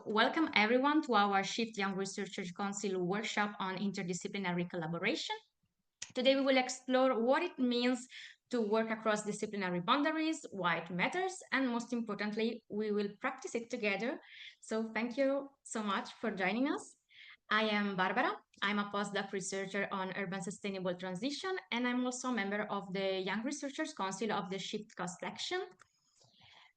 welcome everyone to our SHiFT Young Researchers Council workshop on interdisciplinary collaboration. Today we will explore what it means to work across disciplinary boundaries, why it matters, and most importantly, we will practice it together. So thank you so much for joining us. I am Barbara. I'm a postdoc researcher on urban sustainable transition, and I'm also a member of the Young Researchers Council of the SHiFT Cost Action.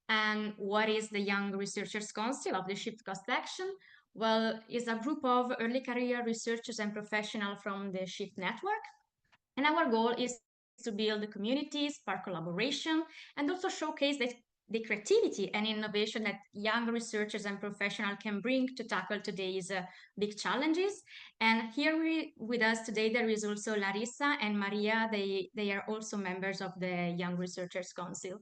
And what is the Young Researchers Council of the SHiFT Cost Action? Well, it's a group of early career researchers and professionals from the SHiFT network. And our goal is to build communities, spark collaboration, and also showcase the creativity and innovation that young researchers and professionals can bring to tackle today's big challenges. And here with us today, there is also Larissa and Maria. They are also members of the Young Researchers Council.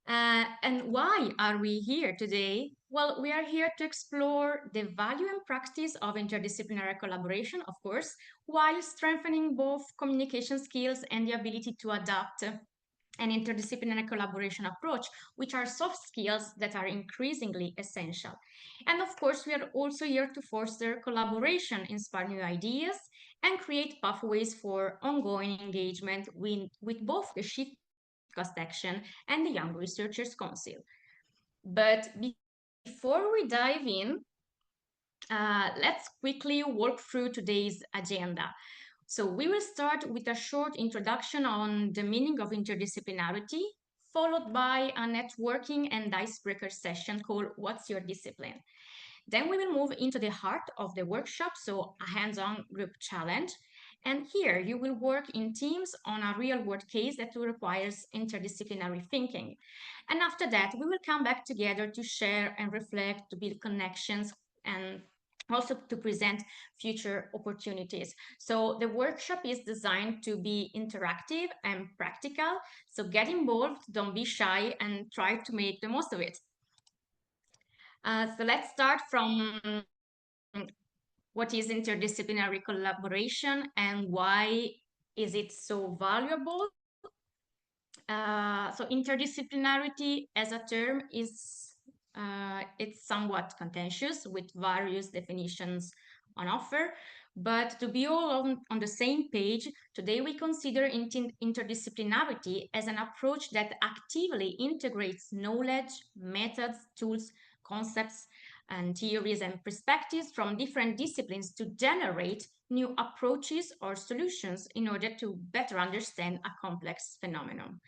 And why are we here today? Well, we are here to explore the value and practice of interdisciplinary collaboration, of course, while strengthening both communication skills and the ability to adapt an interdisciplinary collaboration approach, which are soft skills that are increasingly essential. And of course, we are also here to foster collaboration, inspire new ideas, and create pathways for ongoing engagement with both the SHiFT Cost Action and the Young Researchers Council. But before we dive in, let's quickly walk through today's agenda. So we will start with a short introduction on the meaning of interdisciplinarity, followed by a networking and icebreaker session called What's Your Discipline? Then we will move into the heart of the workshop, so a hands-on group challenge. And here you will work in teams on a real-world case that requires interdisciplinary thinking. And after that, we will come back together to share and reflect, to build connections, and also to present future opportunities. So the workshop is designed to be interactive and practical. So get involved, don't be shy, and try to make the most of it. So let's start from what is interdisciplinary collaboration and why is it so valuable. So interdisciplinarity as a term is it's somewhat contentious with various definitions on offer, but to be all on the same page, today we consider interdisciplinarity as an approach that actively integrates knowledge, methods, tools, concepts, and theories and perspectives from different disciplines to generate new approaches or solutions in order to better understand a complex phenomenon.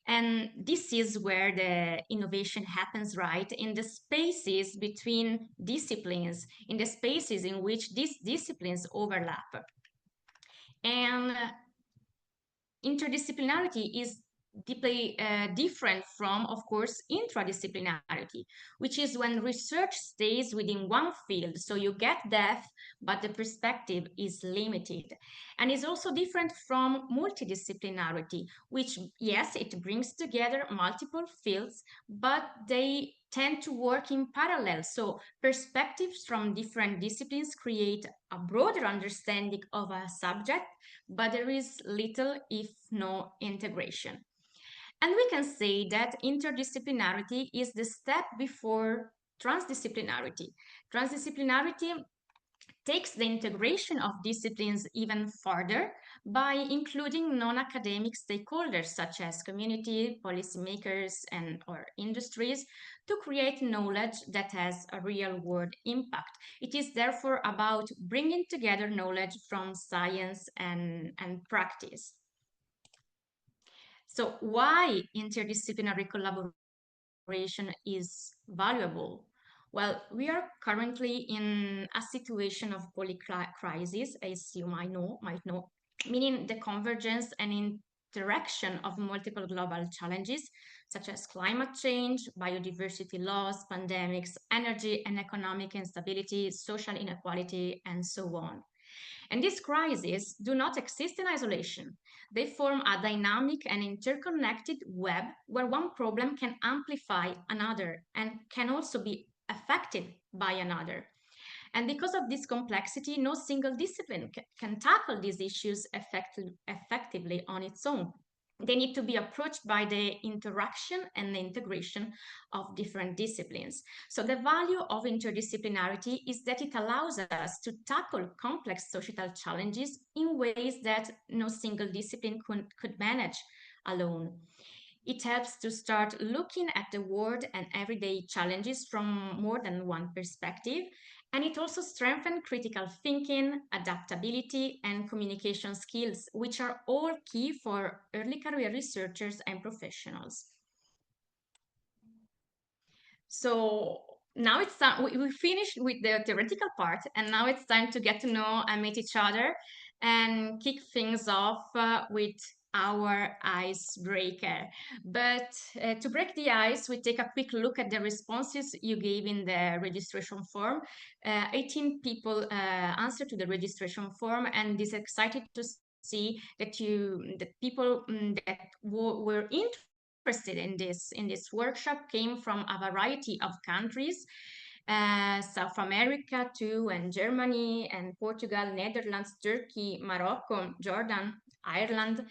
And this is where the innovation happens, right? In the spaces between disciplines, in the spaces in which these disciplines overlap. And interdisciplinarity is deeply different from, of course, intradisciplinarity, which is when research stays within one field. So you get depth, but the perspective is limited. And is also different from multidisciplinarity, which, yes, it brings together multiple fields, but they tend to work in parallel. So perspectives from different disciplines create a broader understanding of a subject, but there is little, if no, integration. And we can say that interdisciplinarity is the step before transdisciplinarity. Transdisciplinarity takes the integration of disciplines even further by including non-academic stakeholders such as community, policymakers, or industries to create knowledge that has a real-world impact. It is therefore about bringing together knowledge from science and practice. So why interdisciplinary collaboration is valuable? Well, we are currently in a situation of crisis, as you might know, meaning the convergence and interaction of multiple global challenges, such as climate change, biodiversity loss, pandemics, energy and economic instability, social inequality, and so on. And these crises do not exist in isolation. They form a dynamic and interconnected web where one problem can amplify another and can also be affected by another. And because of this complexity, no single discipline can tackle these issues effectively on its own. they need to be approached by the interaction and the integration of different disciplines. So the value of interdisciplinarity is that it allows us to tackle complex societal challenges in ways that no single discipline could manage alone. It helps to start looking at the world and everyday challenges from more than one perspective. And it also strengthens critical thinking, adaptability, and communication skills, which are all key for early career researchers and professionals. So now it's time, we finished with the theoretical part, and now it's time to get to know and meet each other and kick things off with our icebreaker. But to break the ice, we take a quick look at the responses you gave in the registration form. 18 people answered to the registration form, and is excited to see that people that were interested in this workshop came from a variety of countries, South America too, and Germany and Portugal, Netherlands, Turkey, Morocco, Jordan, Ireland,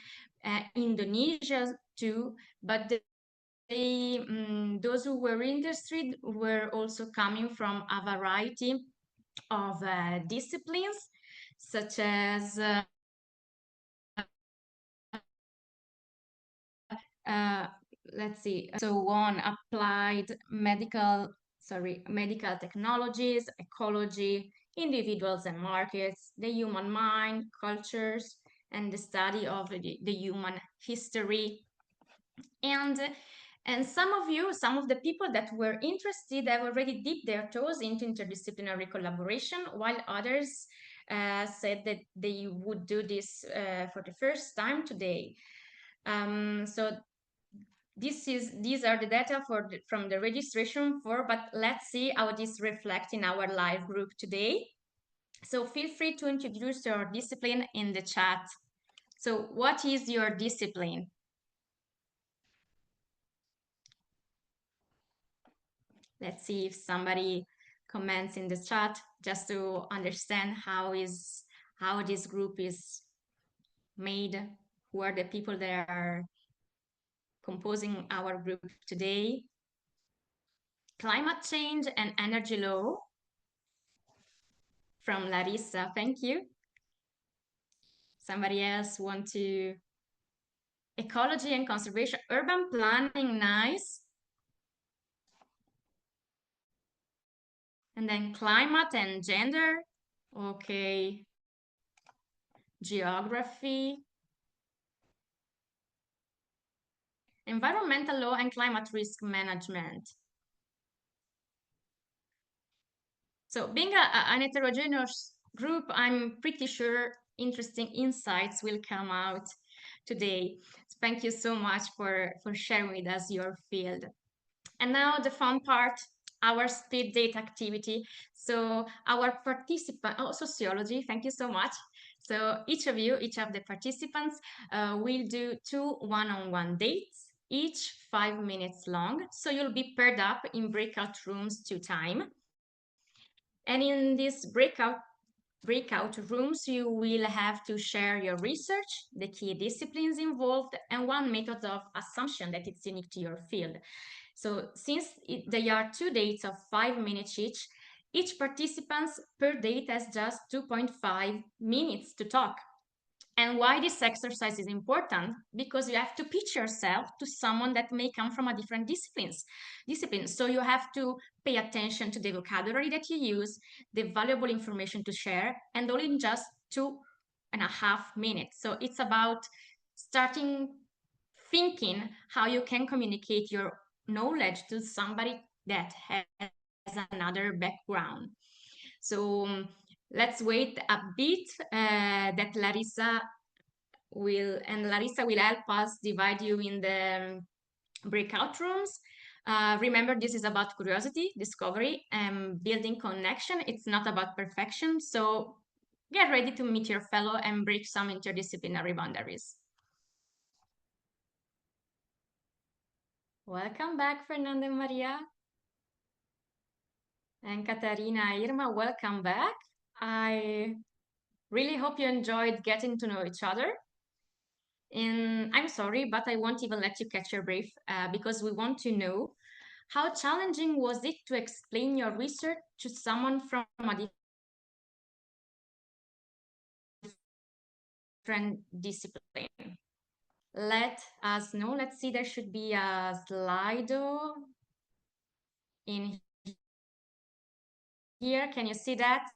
Indonesia too. But those who were interested were also coming from a variety of disciplines, such as let's see, so on applied medical technologies, ecology, individuals and markets, the human mind, cultures, and the study of the human history. And some of the people that were interested have already dipped their toes into interdisciplinary collaboration, while others said that they would do this for the first time today. So these are the data from the registration form, but let's see how this reflects in our live group today. So feel free to introduce your discipline in the chat. So what is your discipline? Let's see if somebody comments in the chat, just to understand how this group is made, who are the people that are composing our group today. Climate change and energy law from Larissa, thank you. Somebody else want to? Ecology and conservation, urban planning, nice. And then climate and gender, okay. Geography. Environmental law and climate risk management. So being an heterogeneous group, I'm pretty sure interesting insights will come out today. Thank you so much for sharing with us your field. And now the fun part, our speed date activity. So our participant, sociology, thank you so much. So each of the participants will do 2 one-on-one dates, each 5 minutes long. So you'll be paired up in breakout rooms 2 times. And in this breakout rooms, you will have to share your research, the key disciplines involved, and one method of assumption that it's unique to your field. So since they are 2 dates of 5 minutes each participant per date has just 2.5 minutes to talk. And why this exercise is important? Because you have to pitch yourself to someone that may come from a different discipline. So you have to pay attention to the vocabulary that you use, the valuable information to share, and all in just 2.5 minutes. So it's about starting thinking how you can communicate your knowledge to somebody that has another background. So let's wait a bit that Larissa will help us divide you in the breakout rooms. Remember, this is about curiosity, discovery, and building connection. It's not about perfection. So get ready to meet your fellow and break some interdisciplinary boundaries. Welcome back, Fernanda and Maria. And Katarina, Irma, welcome back. I really hope you enjoyed getting to know each other. And I'm sorry, but I won't even let you catch your breath because we want to know how challenging was it to explain your research to someone from a different discipline? Let us know. Let's see, there should be a Slido in here. Can you see that?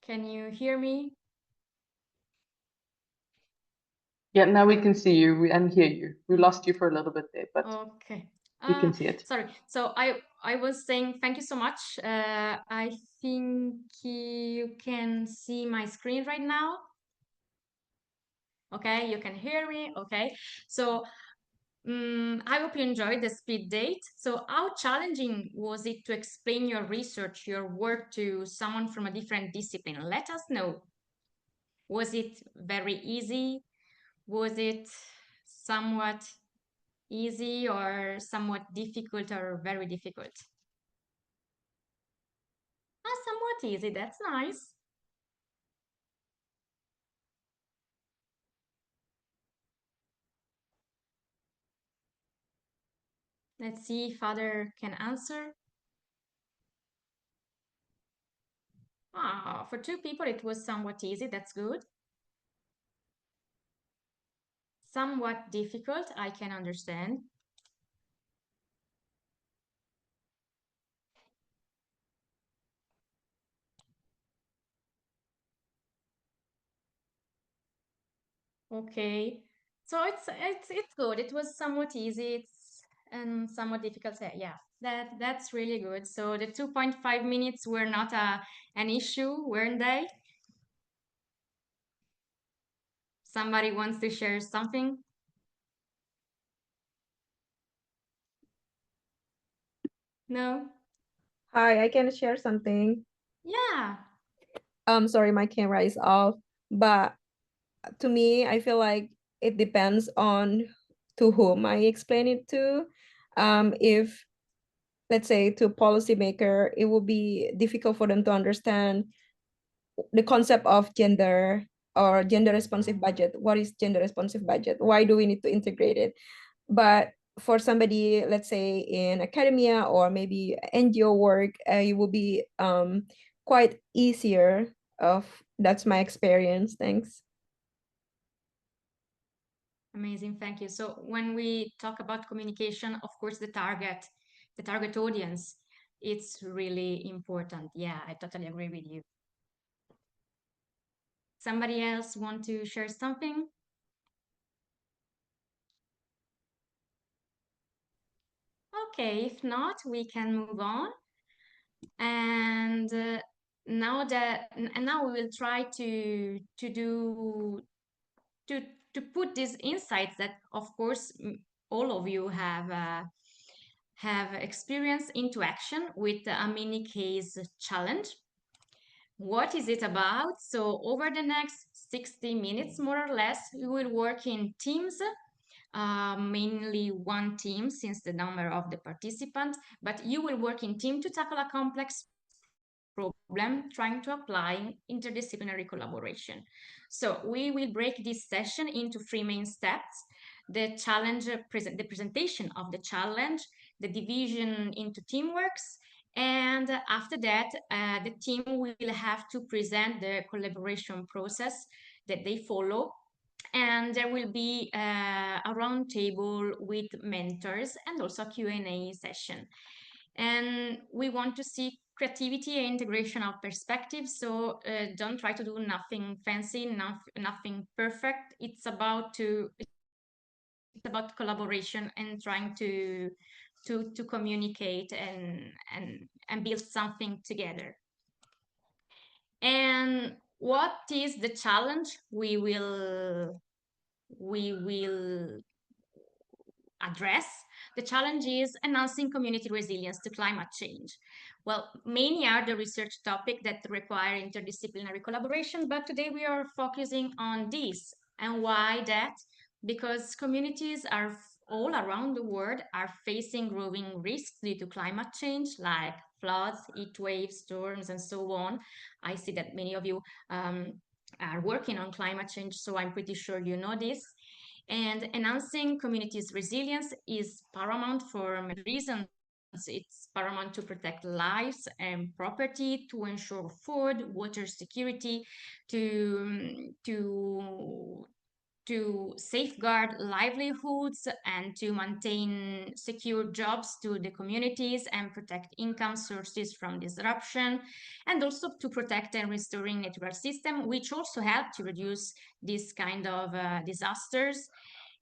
Can you hear me? Yeah, now we can see you and hear you. We lost you for a little bit there, but Okay. we can see it. Sorry. So I was saying thank you so much. I think you can see my screen right now. Okay, you can hear me. Okay. So I hope you enjoyed the speed date. So how challenging was it to explain your research, your work to someone from a different discipline? Let us know. Was it very easy? Was it somewhat easy or somewhat difficult or very difficult? Somewhat easy. That's nice. Let's see if other can answer. For two people, it was somewhat easy. That's good. Somewhat difficult. I can understand. Okay. So it's good. It was somewhat easy. It's and somewhat difficult. Yeah, that's really good. So the 2.5 minutes were not an issue, weren't they? Somebody wants to share something? No? Hi, I can share something. Yeah. Sorry, my camera is off, but to me, I feel like it depends on to whom I explain it to. If let's say to a policymaker, it will be difficult for them to understand the concept of gender or gender responsive budget. What is gender responsive budget? Why do we need to integrate it? But for somebody, let's say in academia or maybe NGO work, it will be quite easier. Of That's my experience. Thanks. Amazing, thank you. So when we talk about communication, of course, the target audience, it's really important. Yeah, I totally agree with you. Somebody else want to share something? Okay, if not, we can move on. And now we will try to to put these insights that, of course, all of you have experience into action with a mini case challenge. What is it about? So over the next 60 minutes, more or less, we will work in teams, mainly one team since the number of the participants, but you will work in team to tackle a complex problem trying to apply interdisciplinary collaboration. So we will break this session into three main steps: the challenge, the presentation of the challenge, the division into teamworks, and after that, the team will have to present the collaboration process that they follow, and there will be a roundtable with mentors and also a Q&A session. And we want to see creativity and integration of perspectives. So don't try to do nothing fancy, nothing perfect. It's about collaboration and trying to communicate and build something together. And what is the challenge we will address? The challenge is enhancing community resilience to climate change. Well, many are the research topics that require interdisciplinary collaboration, but today we are focusing on this. And why that? Because communities are all around the world are facing growing risks due to climate change, like floods, heat waves, storms, and so on. I see that many of you are working on climate change, so I'm pretty sure you know this. And enhancing communities' resilience is paramount for many reasons. It's paramount to protect lives and property, to ensure food, water security, to safeguard livelihoods and to maintain secure jobs to the communities and protect income sources from disruption, and also to protect and restoring natural system, which also help to reduce this kind of disasters.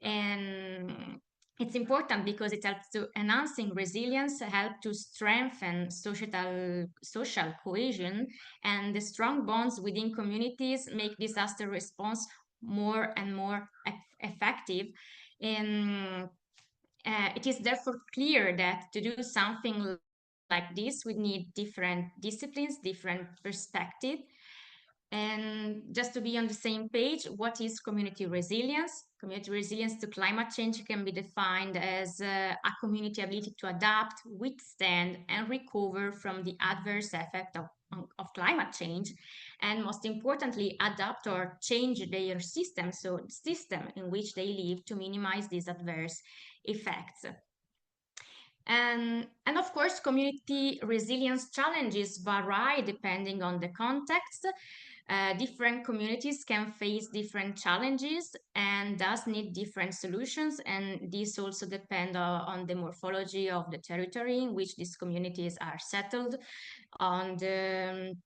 And it's important because it helps to enhancing resilience, help to strengthen social cohesion, and the strong bonds within communities make disaster response more and more effective. And it is therefore clear that to do something like this, we need different disciplines, different perspective. And just to be on the same page, what is community resilience? Community resilience to climate change can be defined as a community ability to adapt, withstand, and recover from the adverse effect of climate change, and most importantly, adapt or change their system, so the system in which they live, to minimize these adverse effects. And of course, community resilience challenges vary depending on the context. Different communities can face different challenges and thus need different solutions. And this also depends on the morphology of the territory in which these communities are settled, on the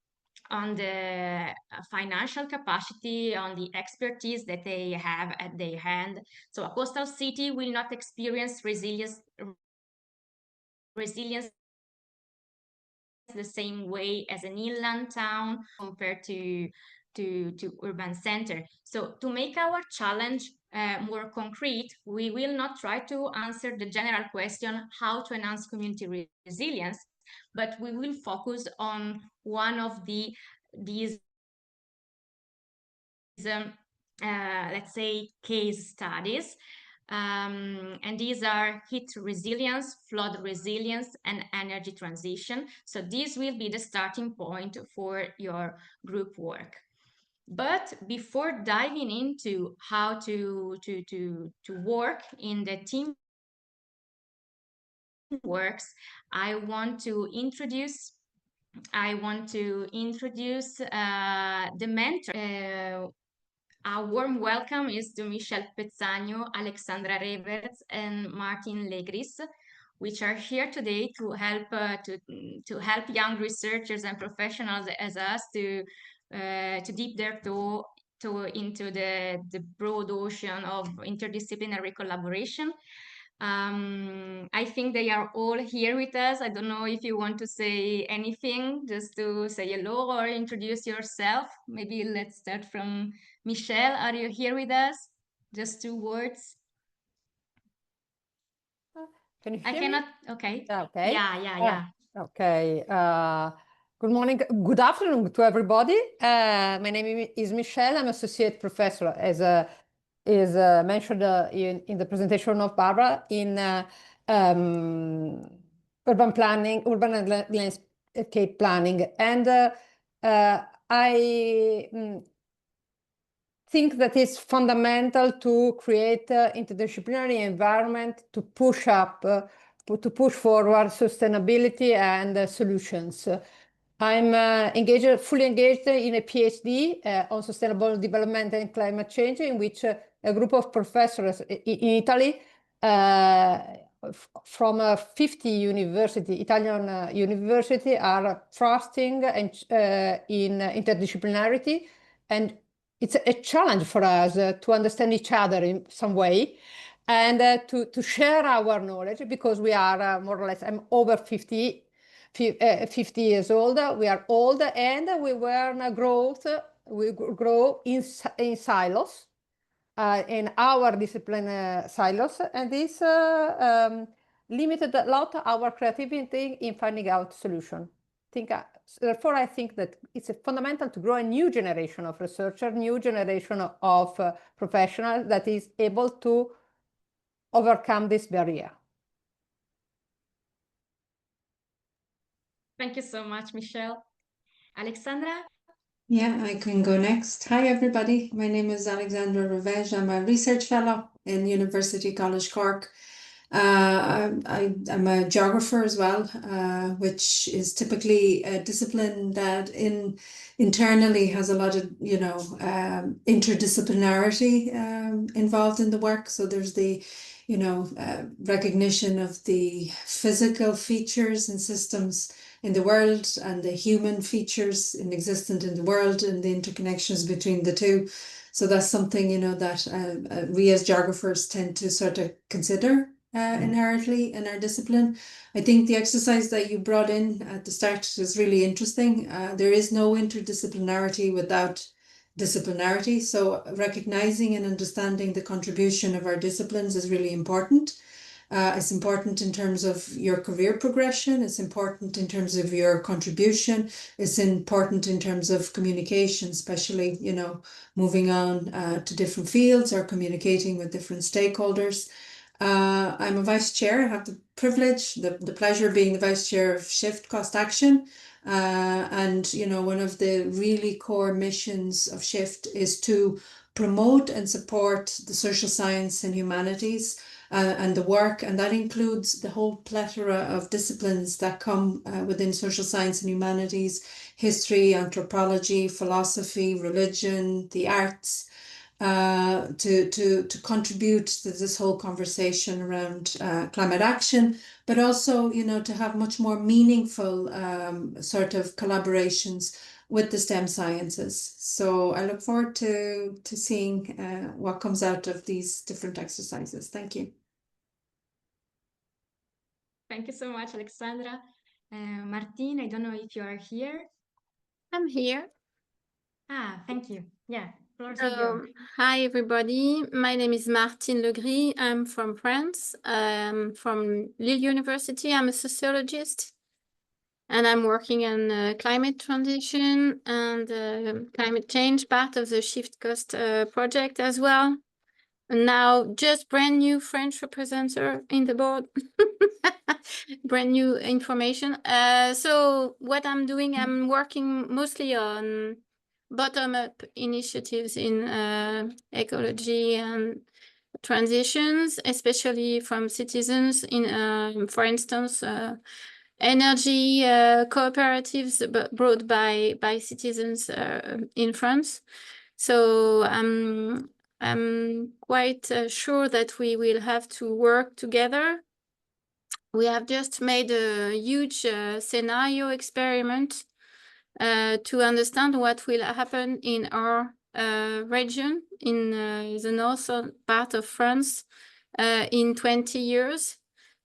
financial capacity, on the expertise that they have at their hand. So a coastal city will not experience resilience the same way as an inland town compared to urban center. So to make our challenge more concrete, we will not try to answer the general question how to enhance community resilience, but we will focus on one of these let's say case studies. And these are heat resilience, flood resilience, and energy transition. So this will be the starting point for your group work. But before diving into how to work in the team works, I want to introduce the mentor. A warm welcome is to Michelle Pezzagno, Alexandra Reverts, and Martin Legris, which are here today to help young researchers and professionals as us to dip their toe into the broad ocean of interdisciplinary collaboration. I think they are all here with us. I don't know if you want to say anything, just to say hello or introduce yourself. Maybe let's start from Michelle. Are you here with us? Just 2 words. Can you I hear cannot. me? Okay. Okay. Yeah. Okay. Good morning. Good afternoon to everybody. My name is Michelle. I'm associate professor, as is mentioned in the presentation of Barbara, in urban planning, urban and landscape planning, and I think that it's fundamental to create interdisciplinary environment to push forward sustainability and solutions. I'm fully engaged in a PhD on sustainable development and climate change, in which a group of professors in Italy from 50 Italian university are trusting in interdisciplinarity, and it's a challenge for us to understand each other in some way, and to share our knowledge, because we are more or less, I'm over 50 years old, we are old, and we grow in silos, in our discipline silos, and this limited a lot our creativity in finding out solution. Therefore, I think that it's fundamental to grow a new generation of researchers, new generation of professionals that is able to overcome this barrier. Thank you so much, Michelle. Alexandra? Yeah, I can go next. Hi, everybody. My name is Alexandra Ravej. I'm a research fellow in University College Cork. I'm a geographer as well, which is typically a discipline that internally has a lot of, interdisciplinarity involved in the work. So there's the, recognition of the physical features and systems in the world and the human features existent in the world and the interconnections between the two. So that's something, that we as geographers tend to sort of consider inherently in our discipline. I think the exercise that you brought in at the start is really interesting. There is no interdisciplinarity without disciplinarity. So recognizing and understanding the contribution of our disciplines is really important. It's important in terms of your career progression. It's important in terms of your contribution. It's important in terms of communication, especially, moving on to different fields or communicating with different stakeholders. I'm a vice chair. I have the privilege, the pleasure of being the vice chair of SHiFT Cost Action. And, one of the really core missions of SHiFT is to promote and support the social science and humanities and the work, and that includes the whole plethora of disciplines that come within social science and humanities: history, anthropology, philosophy, religion, the arts, to contribute to this whole conversation around climate action, but also, to have much more meaningful sort of collaborations with the STEM sciences. So I look forward to seeing what comes out of these different exercises. Thank you. Thank you so much, Alexandra. Martine, I don't know if you are here. I'm here. Thank you. Yeah, floor is yours. Hi, everybody. My name is Martine Legris. I'm from France. I'm from Lille University. I'm a sociologist, and I'm working on climate transition and climate change, part of the SHiFT Cost project as well. And now, just brand new French representative in the board. Brand new information. So what I'm doing, I'm working mostly on bottom-up initiatives in ecology and transitions, especially from citizens in, for instance, energy cooperatives brought by citizens in France. So I'm quite sure that we will have to work together. We have just made a huge scenario experiment to understand what will happen in our region, in the northern part of France, in 20 years.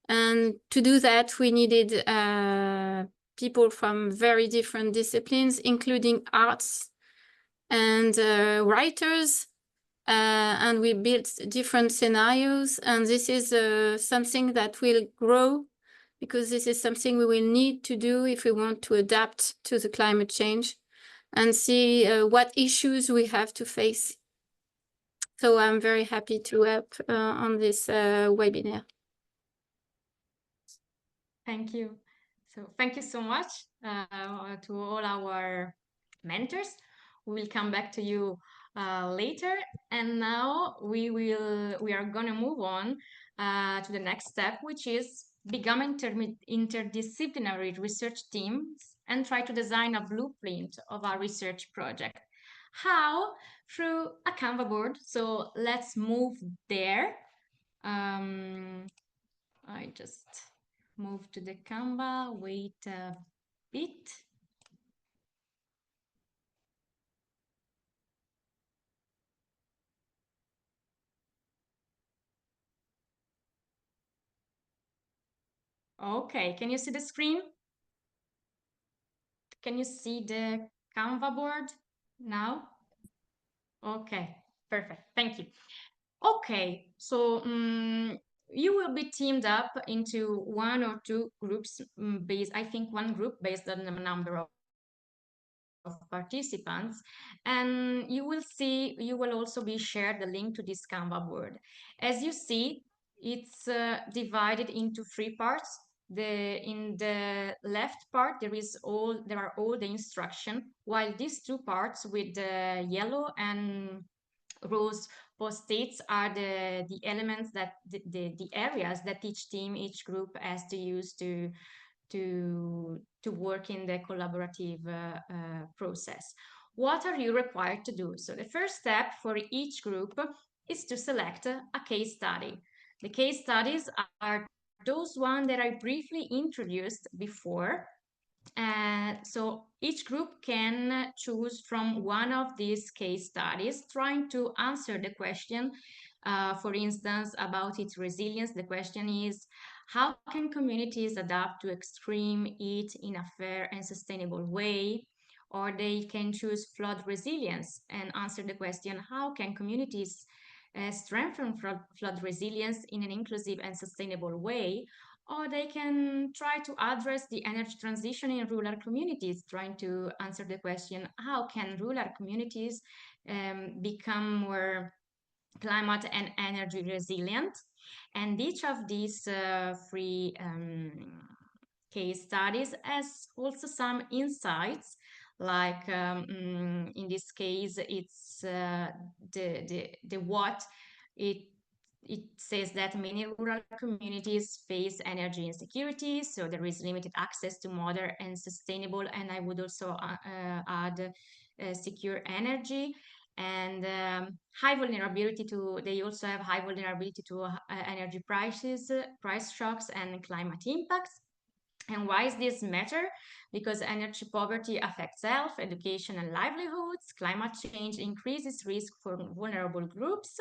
And to do that, we needed people from very different disciplines, including arts and writers. And we built different scenarios. And this is something that will grow, because this is something we will need to do if we want to adapt to the climate change and see what issues we have to face. So I'm very happy to help on this webinar. Thank you. So thank you so much to all our mentors. We will come back to you later. And now we are gonna move on to the next step, which is become interdisciplinary research teams and try to design a blueprint of our research project. How? Through a Canva board. So let's move there. I just move to the Canva, wait a bit. Okay, can you see the screen? Can you see the Canva board now? Okay, perfect, thank you. Okay, so you will be teamed up into one or two groups based, I think one group based on the number of participants, and you will also be shared the link to this Canva board. As you see, it's divided into three parts. in the left part there are all the instruction, while these two parts with the yellow and rose post-its are the elements that the areas that each team, each group has to use to work in the collaborative process. What are you required to do? So the first step for each group is to select a case study. The case studies are those ones that I briefly introduced before. So each group can choose from one of these case studies, trying to answer the question, for instance, about its resilience. The question is, how can communities adapt to extreme heat in a fair and sustainable way? Or they can choose flood resilience and answer the question, how can communities strengthen flood resilience in an inclusive and sustainable way? Or they can try to address the energy transition in rural communities, trying to answer the question, how can rural communities become more climate and energy resilient? And each of these three case studies has also some insights, like in this case, it's the what. It says that many rural communities face energy insecurity, so there is limited access to modern and sustainable, and I would also add secure energy, and high vulnerability to, they also have high vulnerability to energy prices, price shocks, and climate impacts. And why is this matter? Because energy poverty affects health, education, and livelihoods. Climate change increases risk for vulnerable groups,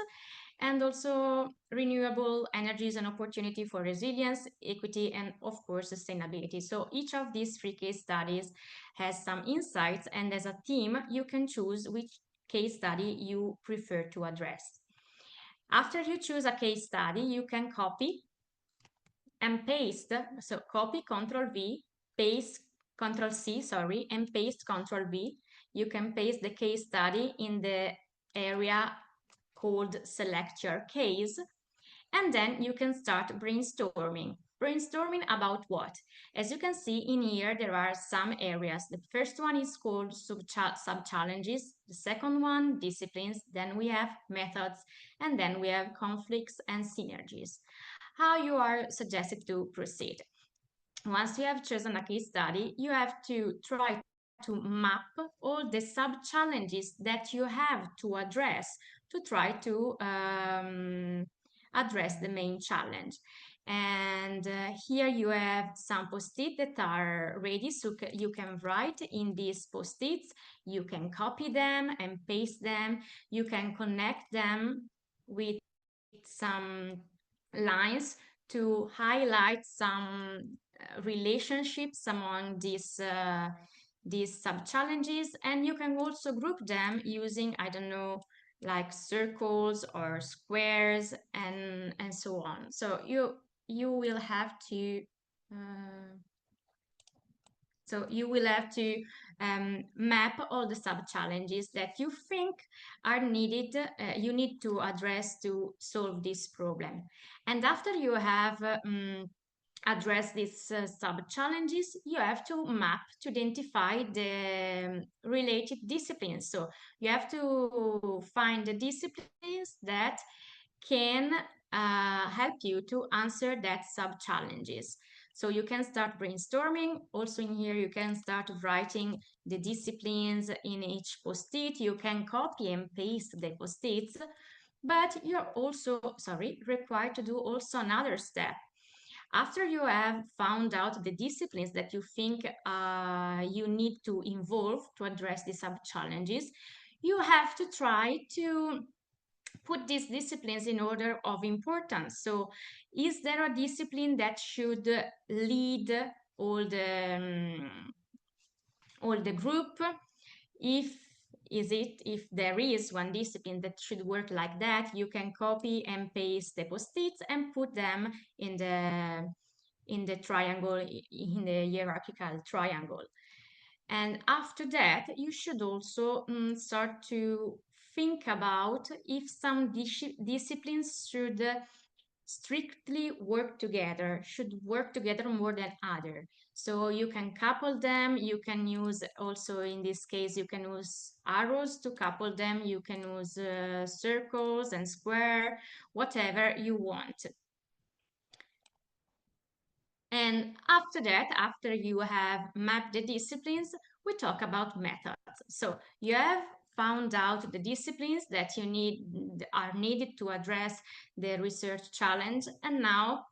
and also renewable energy is an opportunity for resilience, equity, and of course sustainability. So each of these three case studies has some insights, and as a team you can choose which case study you prefer to address. After you choose a case study, you can copy and paste. So copy, Control V, paste, Control C, sorry, and paste, Control V. You can paste the case study in the area called Select Your Case, and then you can start brainstorming. Brainstorming about what? As you can see in here, there are some areas. The first one is called sub-challenges. The second one, disciplines. Then we have methods, and then we have conflicts and synergies. How you are suggested to proceed? Once you have chosen a case study, you have to try to map all the sub-challenges that you have to address to try to address the main challenge. And here you have some post-it that are ready, so you can write in these post-its, you can copy them and paste them, you can connect them with some lines to highlight some relationships among these sub-challenges, and you can also group them using, I don't know, like circles or squares and so on. So you will have to map all the sub-challenges that you think are needed, you need to address to solve this problem. And after you have address these sub-challenges, you have to map to identify the related disciplines. So you have to find the disciplines that can help you to answer that sub-challenges. So you can start brainstorming. Also in here, you can start writing the disciplines in each post-it. You can copy and paste the post-its, but you're also, required to do also another step. After you have found out the disciplines that you think you need to involve to address the sub-challenges, you have to try to put these disciplines in order of importance. So is there a discipline that should lead all the group? If there is one discipline that should work like that, you can copy and paste the post-its and put them in the triangle, in the hierarchical triangle. And after that, you should also start to think about if some disciplines should strictly work together, should work together more than other. So you can couple them, you can use also in this case, you can use arrows to couple them, you can use circles and square, whatever you want. And after that, after you have mapped the disciplines, we talk about methods. So you have found out the disciplines that are needed to address the research challenge, and now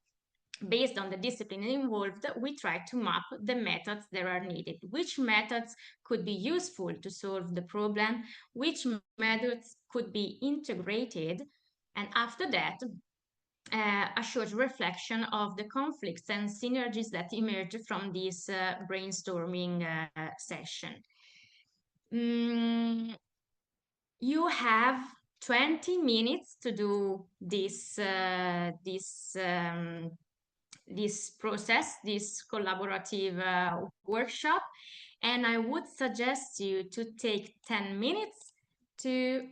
based on the discipline involved, we try to map the methods that are needed. Which methods could be useful to solve the problem? Which methods could be integrated? And after that, a short reflection of the conflicts and synergies that emerge from this brainstorming session. You have 20 minutes to do this process, this collaborative workshop, and I would suggest you to take 10 minutes to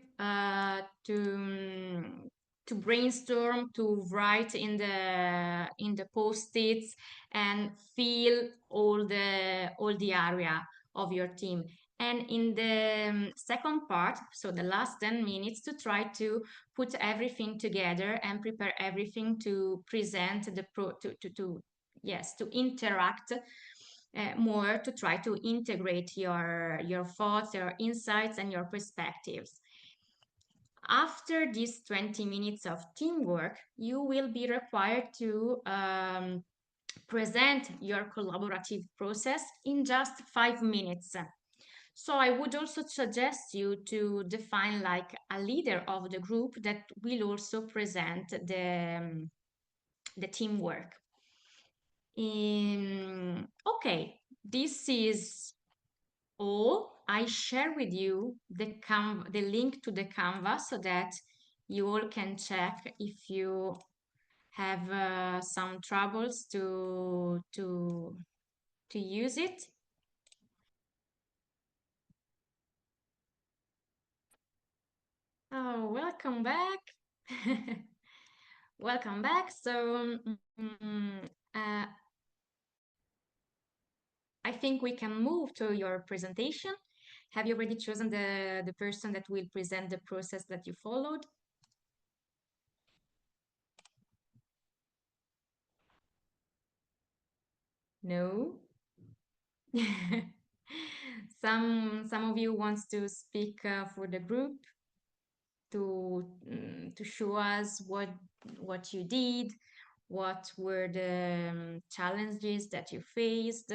brainstorm, to write in the post-its and feel all the area of your team. And in the second part, so the last 10 minutes, to try to put everything together and prepare everything to present to interact more, to try to integrate your thoughts, your insights, and your perspectives. After these 20 minutes of teamwork, you will be required to present your collaborative process in just 5 minutes. So I would also suggest you to define like a leader of the group that will also present the teamwork. Okay, this is all. I share with you the link to the Canva so that you all can check if you have some troubles to use it. Oh, welcome back. Welcome back. So I think we can move to your presentation. Have you already chosen the person that will present the process that you followed? No? Some of you wants to speak for the group to show us what you did, what were the challenges that you faced.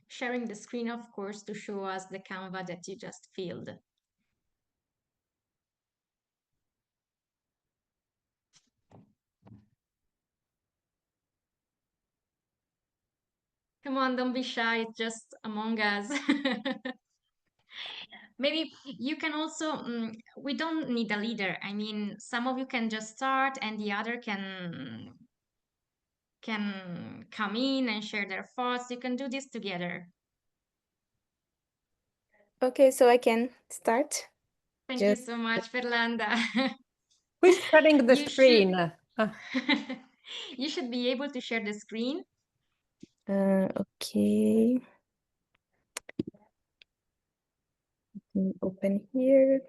Sharing the screen, of course, to show us the Canva that you just filled. Come on, don't be shy, it's just among us. Maybe you can also, we don't need a leader. I mean, some of you can just start and the other can come in and share their thoughts. You can do this together. Okay, so I can start. Thank you so much, Fernanda. Who's sharing the screen? You should be able to share the screen. Okay. Open here.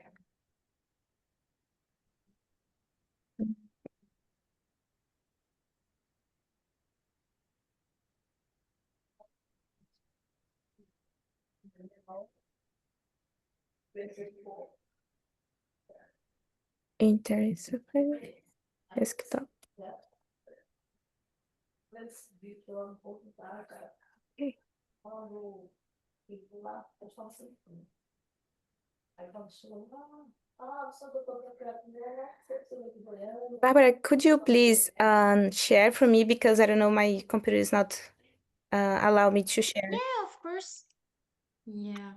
Interdisciplinary desktop. Okay. Barbara, could you please share for me, because I don't know, my computer is not allow me to share. Yeah, of course. Yeah.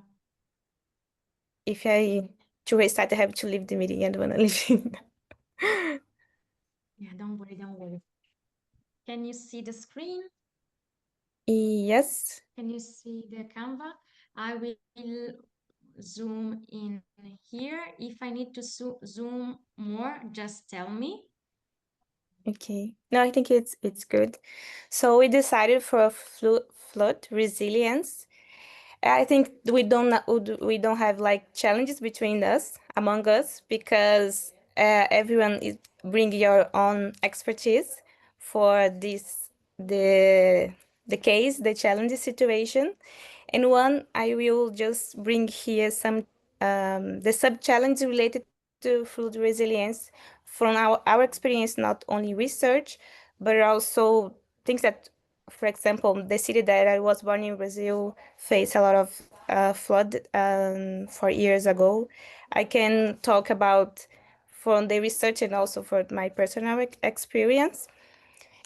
If I to restart, I have to leave the meeting. I don't want to leave. Yeah, don't worry, don't worry. Can you see the screen? Yes. Can you see the Canva? I will zoom in here. If I need to zoom more, just tell me. Okay. No, I think it's good. So we decided for flood resilience. I think we don't have like challenges between us among us because everyone is bring your own expertise for the case, the challenge situation. And one, I will just bring here some the sub challenge related to food resilience from our experience, not only research, but also things that, for example, the city that I was born in, Brazil, faced a lot of flood 4 years ago. I can talk about from the research and also for my personal experience.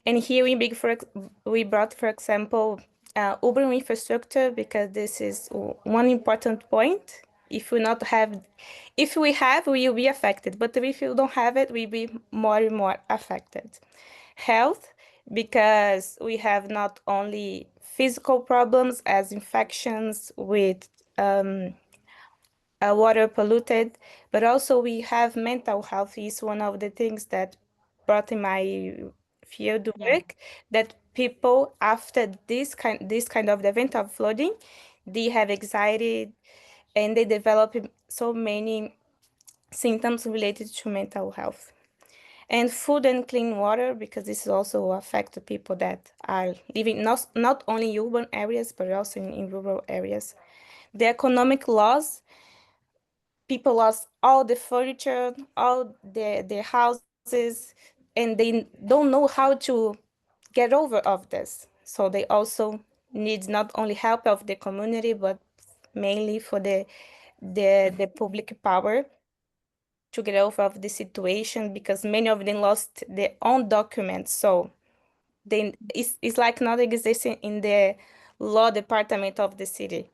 And here we brought, for example, urban infrastructure because this is one important point. If we not have, if we have, we will be affected. But if you don't have it, we'll be more and more affected. Health, because we have not only physical problems as infections with water polluted, but also we have mental health is one of the things that brought in my field work that people after this kind of event of flooding, they have anxiety and they develop so many symptoms related to mental health. And food and clean water, because this also affect the people that are living not only in urban areas, but also in rural areas. The economic loss, people lost all the furniture, all their houses, and they don't know how to get over of this. So they also need not only help of the community, but mainly for the public power to get over of the situation because many of them lost their own documents. So it's like not existing in the law department of the city,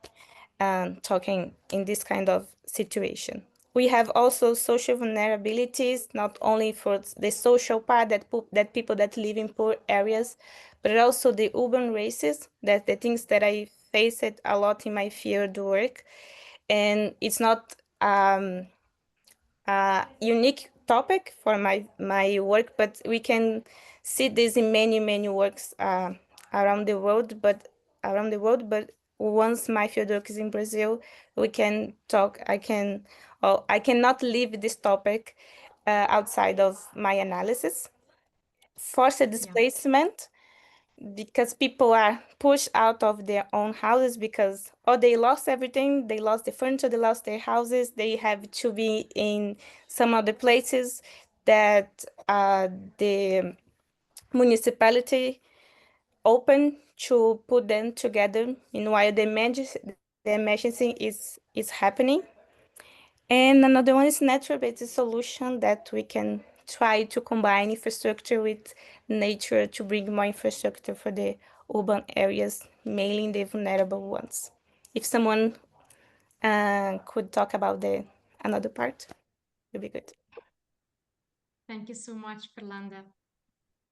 talking in this kind of situation. We have also social vulnerabilities, not only for the social part that people that live in poor areas, but also the urban races, that the things that I faced a lot in my field work. And it's not a unique topic for my work, but we can see this in many works around the world. But once my field work is in Brazil, we can talk. I cannot leave this topic outside of my analysis. Forced displacement, because people are pushed out of their own houses because they lost everything, they lost the furniture, they lost their houses, they have to be in some other places that the municipality open to put them together in while the emergency is happening. And another one is natural-based solution that we can try to combine infrastructure with nature to bring more infrastructure for the urban areas, mainly the vulnerable ones. If someone could talk about the another part, it would be good. Thank you so much, Fernanda.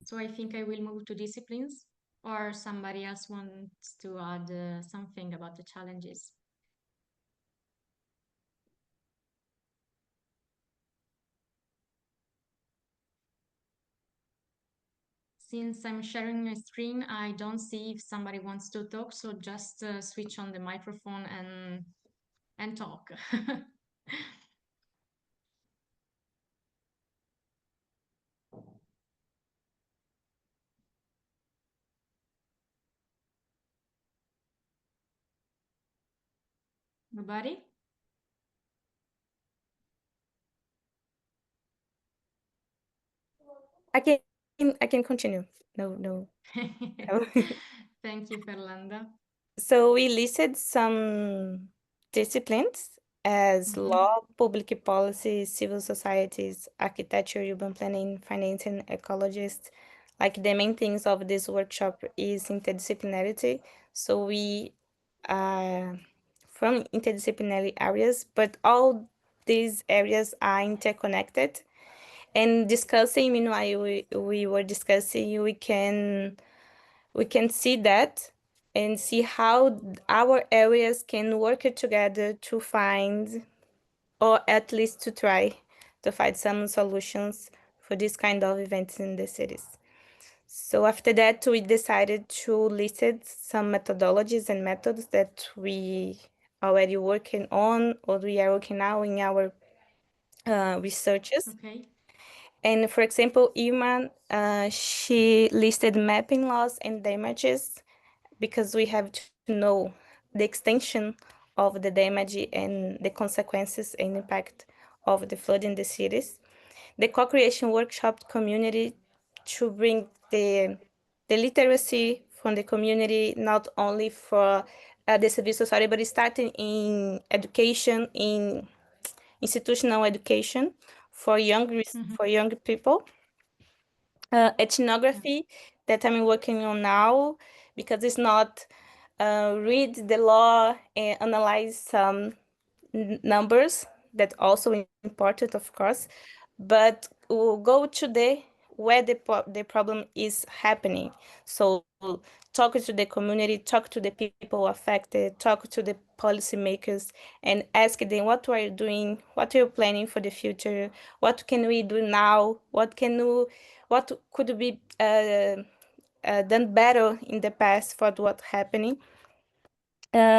So I think I will move to disciplines, or somebody else wants to add something about the challenges. Since I'm sharing my screen, I don't see if somebody wants to talk, so just switch on the microphone and talk. Nobody? I can I can continue. No. Thank you, Fernanda. So we listed some disciplines as law, public policy, civil societies, architecture, urban planning, finance, and ecologist. Like the main things of this workshop is interdisciplinarity. So we are from interdisciplinary areas, but all these areas are interconnected. And discussing, meanwhile we were discussing, we can see that and see how our areas can work together to find, or at least to try to find some solutions for this kind of events in the cities. So after that, we decided to list some methodologies and methods that we already working on, or we are working now in our researches. Okay. And for example, Irma, she listed mapping loss and damages, because we have to know the extension of the damage and the consequences and impact of the flood in the cities. The co-creation workshop community to bring the literacy from the community, not only for the civil society, but starting in education, in institutional education for young people. Ethnography that I'm working on now, because it's not read the law and analyze some numbers, that also important, of course, but we'll go to where the problem is happening. So talk to the community, talk to the people affected, talk to the policymakers, and ask them, what are you doing, what are you planning for the future, what can we do now, what could be done better in the past for what's happening.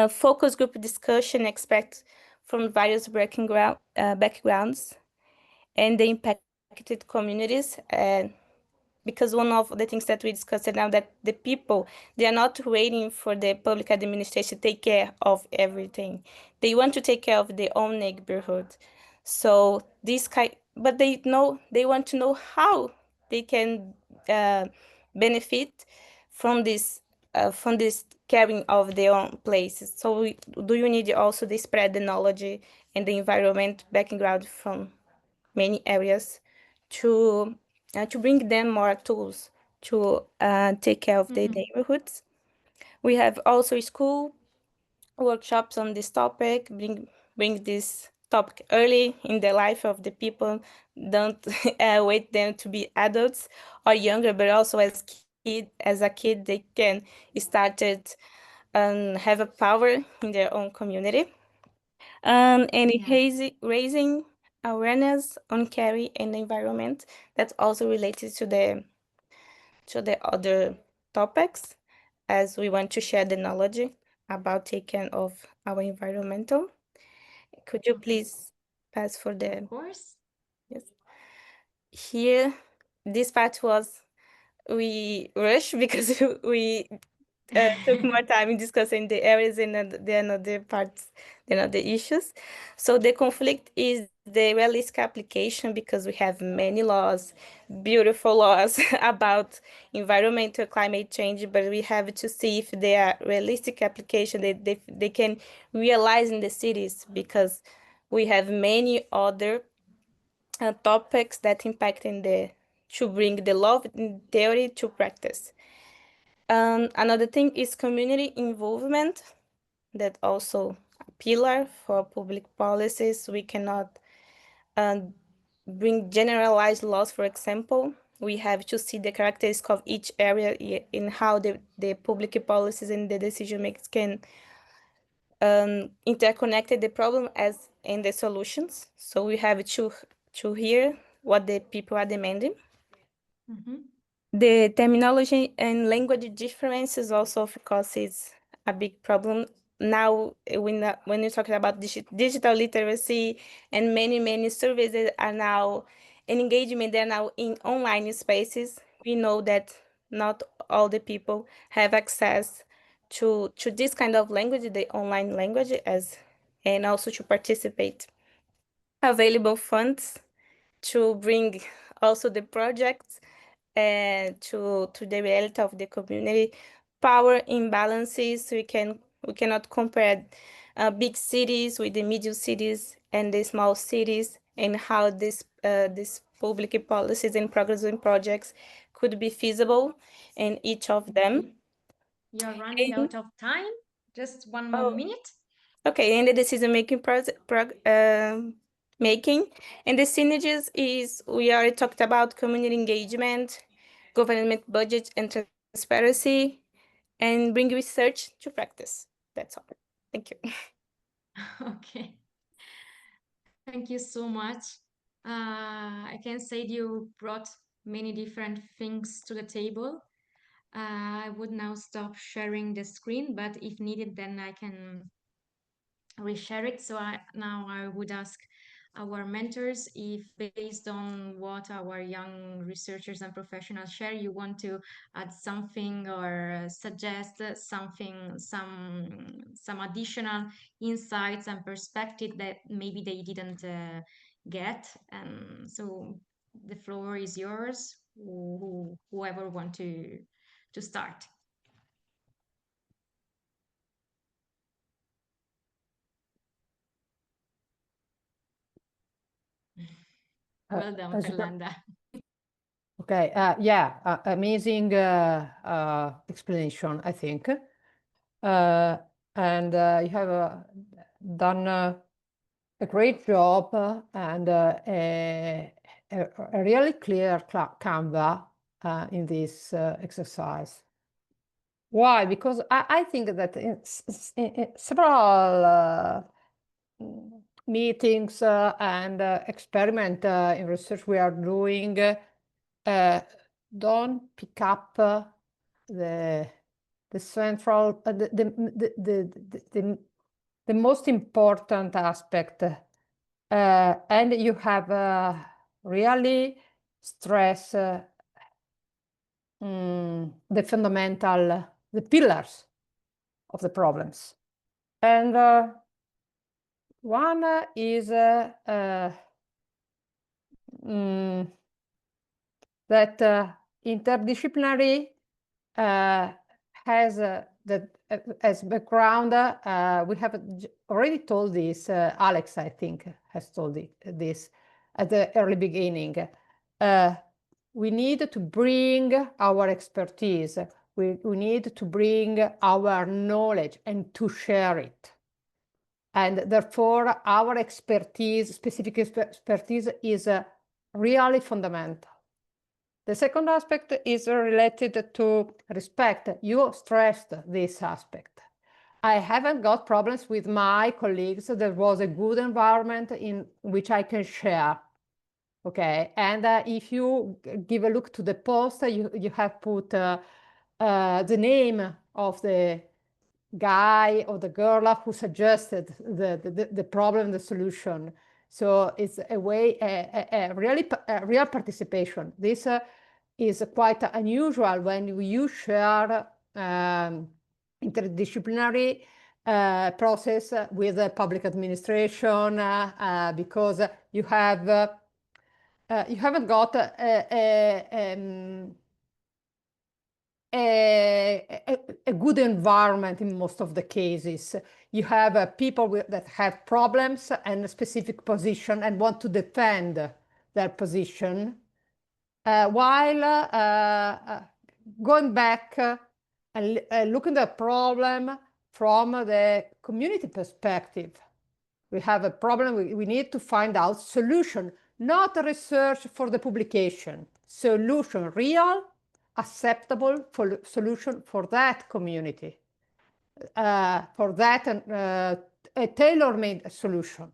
Focus group discussion expect from various backgrounds and the impacted communities. Because one of the things that we discussed now, that the people, they are not waiting for the public administration to take care of everything. They want to take care of their own neighborhood. So but they want to know how they can benefit from this caring of their own places. So do you need also to spread the knowledge and the environment background from many areas to bring them more tools to take care of their neighborhoods. We have also school workshops on this topic, bring this topic early in the life of the people. Don't wait them to be adults or younger, but also as a kid, they can start it and have a power in their own community. And raising awareness on care and the environment, that's also related to the other topics, as we want to share the knowledge about taking of our environmental. Could you please pass for the... Of course. Yes. Here, this part was, we rushed because we took more time in discussing the areas and the another parts, the other issues. So the conflict is the realistic application, because we have many laws, beautiful laws about environmental climate change, but we have to see if they are realistic application, they can realize in the cities, because we have many other topics that impact to bring the law in theory to practice. Another thing is community involvement, that also a pillar for public policies. We cannot bring generalized laws, for example. We have to see the characteristics of each area in how the public policies and the decision makers can interconnect the problem as in the solutions. So we have to hear what the people are demanding. The terminology and language differences also, of course, is a big problem. Now, when you're talking about digital literacy and many surveys that are now in engagement, they're now in online spaces. We know that not all the people have access to this kind of language, the online language, and also to participate. Available funds to bring also the projects to the reality of the community. Power imbalances, we cannot compare big cities with the medium cities and the small cities, and how this public policies and programs and projects could be feasible in each of them. You're running out of time. Just one more minute. Okay, and the decision-making making. And the synergies is, we already talked about community engagement, government budget and transparency, and bring research to practice. That's all. Thank you. Okay. Thank you so much. I can say you brought many different things to the table. I would now stop sharing the screen, but if needed, then I can reshare it. So now I would ask our mentors if, based on what our young researchers and professionals share, you want to add something or suggest something, some additional insights and perspective that maybe they didn't get. So the floor is yours. Whoever want to start. Well done, Fernanda. Okay, yeah, amazing explanation, I think. And you have done a great job and a really clear canvas in this exercise. Why? Because I think that in several meetings and experiment in research we are doing don't pick up the central the most important aspect, and you have really stress the fundamental, the pillars of the problems. And one is that interdisciplinary has that as background. We have already told this. Alex, I think, has told this at the early beginning. We need to bring our expertise. We need to bring our knowledge and to share it. And therefore, our expertise, specific expertise, is really fundamental. The second aspect is related to respect. You stressed this aspect. I haven't got problems with my colleagues. There was a good environment in which I can share. Okay, and if you give a look to the post, you have put the name of the guy or the girl who suggested the problem, the solution. So it's a way, a real participation. This is quite unusual when you share interdisciplinary process with public administration, because you have you haven't got a good environment in most of the cases. You have people that have problems and a specific position and want to defend their position, while going back and looking at the problem from the community perspective. We have a problem, we need to find out solution, not research for the publication. Solution, real, acceptable solution for that community. For that, a tailor-made solution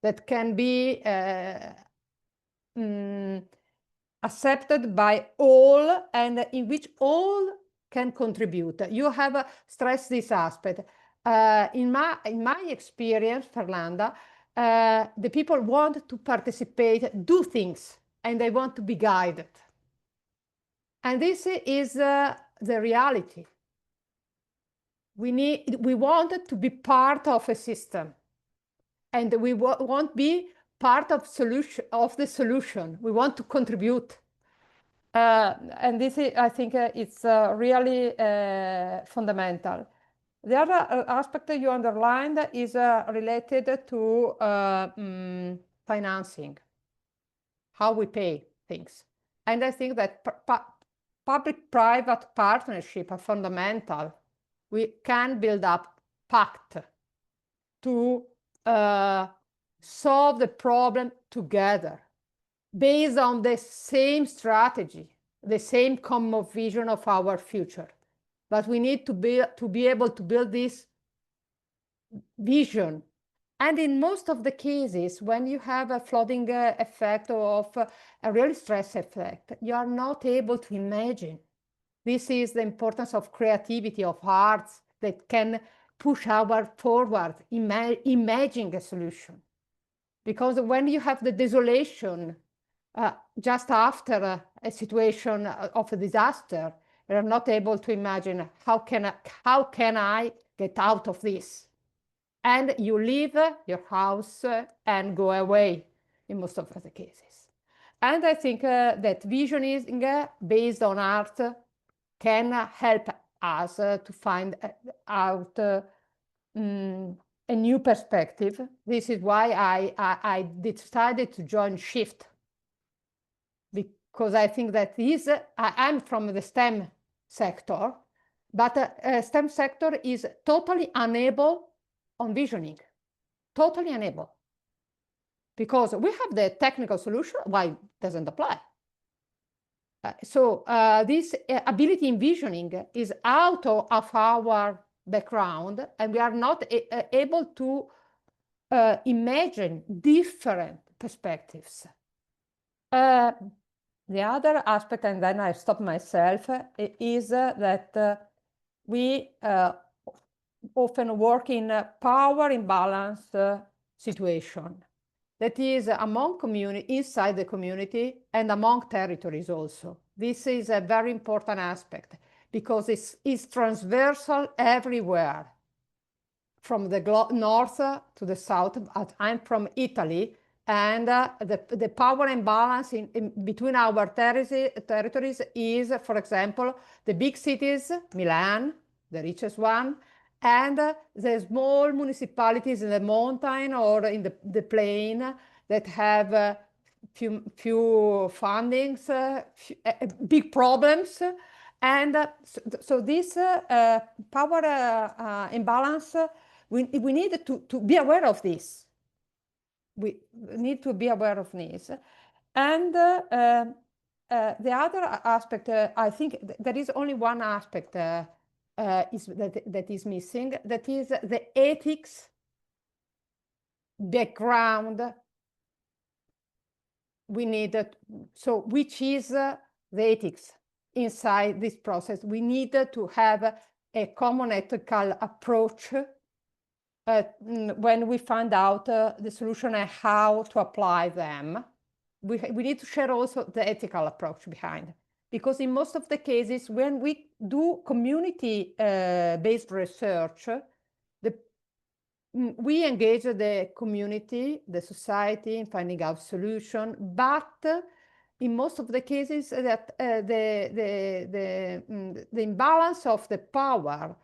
that can be accepted by all and in which all can contribute. You have stressed this aspect. In my experience, Fernanda, the people want to participate, do things, and they want to be guided. And this is the reality. We want to be part of a system, and we won't be part of the solution. We want to contribute. And this is, I think, it's really fundamental. The other aspect that you underlined is related to financing, how we pay things. And I think that public-private partnership are fundamental. We can build up pact to solve the problem together, based on the same strategy, the same common vision of our future. but we need to be able to build this vision. And in most of the cases, when you have a flooding effect or of a real stress effect, you are not able to imagine. This is the importance of creativity, of arts that can push our forward, imagining a solution. Because when you have the desolation just after a situation of a disaster, you are not able to imagine how can I get out of this? And you leave your house and go away in most of the cases. And I think that visioning based on art can help us to find out a new perspective. This is why I decided to join SHiFT, because I think that I'm from the STEM sector, but STEM sector is totally unable on visioning, totally unable. Because we have the technical solution, why it doesn't apply? So this ability in visioning is out of our background, and we are not able to imagine different perspectives. The other aspect, and then I stop myself, is that we often work in a power imbalance situation. That is among community, inside the community, and among territories also. This is a very important aspect because it's transversal everywhere, from the north to the south. I'm from Italy, and the power imbalance in between our territories is, for example, the big cities, Milan, the richest one, and the small municipalities in the mountain or in the plain that have few fundings, big problems. And so this power imbalance, we need to be aware of this. We need to be aware of this. And the other aspect, I think there is only one aspect that is missing, that is the ethics background we need. So which is the ethics inside this process? We need to have a common ethical approach when we find out the solution and how to apply them. We need to share also the ethical approach behind. Because in most of the cases, when we do community-based research, we engage the community, the society in finding out solution, but in most of the cases that the imbalance of the power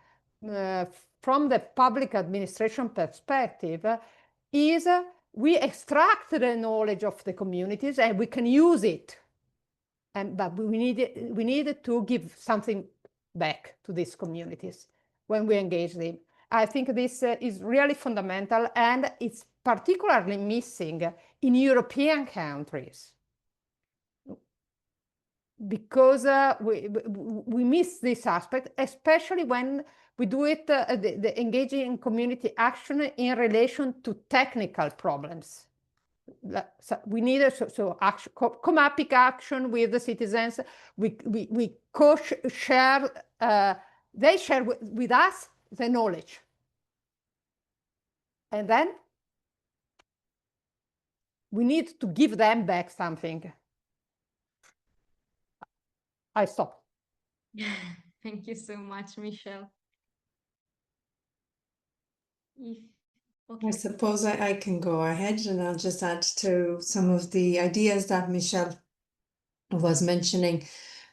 from the public administration perspective is we extract the knowledge of the communities and we can use it. But we need to give something back to these communities when we engage them. I think this is really fundamental, and it's particularly missing in European countries, because we miss this aspect, especially when we do it, engaging in community action in relation to technical problems. So we need action, co-mapping action with the citizens. We share. They share with us the knowledge, and then we need to give them back something. I stop. Thank you so much, Michelle. I suppose I can go ahead, and I'll just add to some of the ideas that Michelle was mentioning.